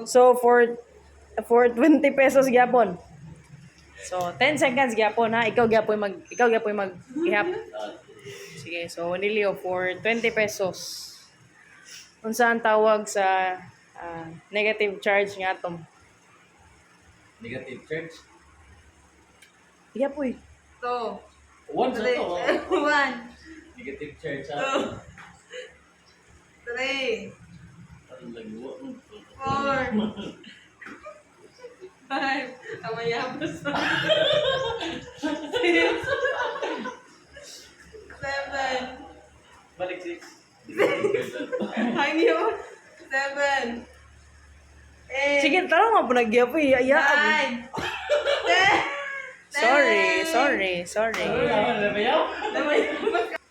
So for 20 pesos gyapon. So 10 seconds gyapon ha. Ikaw gyapon mag ihap. Sige, so Nilio for 20 pesos. Unsa ang tawag sa negative charge nga atom? Negative charge. Iyapoy. Two. One sa to. One. Negative charge sa. Two. Three. Ang lagwa. Four. Five. Amayabos na. Six. Seven. Balik 6. Hangyo. Seven. Eight. Sige, tara nga po nagyapoy. Nine. Ten. Sorry. Ano ba yaw?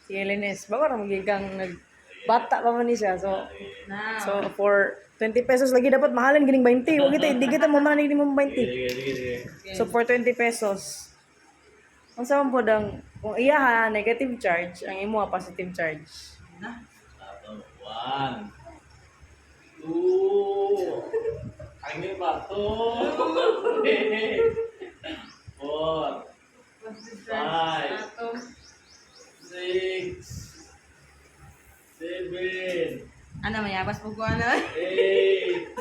Sige, Lines. Baka na magiging nagbata pa man ni siya. So Now. for 20 pesos lagi dapat mahalan gining 20. Huwag kita, hindi kita mamahalan gining 20. Sige. So for 20 pesos, ang saan po dang, kung iya ha, negative charge, ang imo positive charge. Na. 1, 2. Ang yun ba? 2. 4. Five. Atom. 6. 7. Ano, mayabas po ko ano? 8.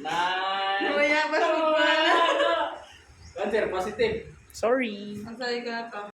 9. Mayabas po ko ano? Answer, positive. Sorry. Ang sabi ko na to.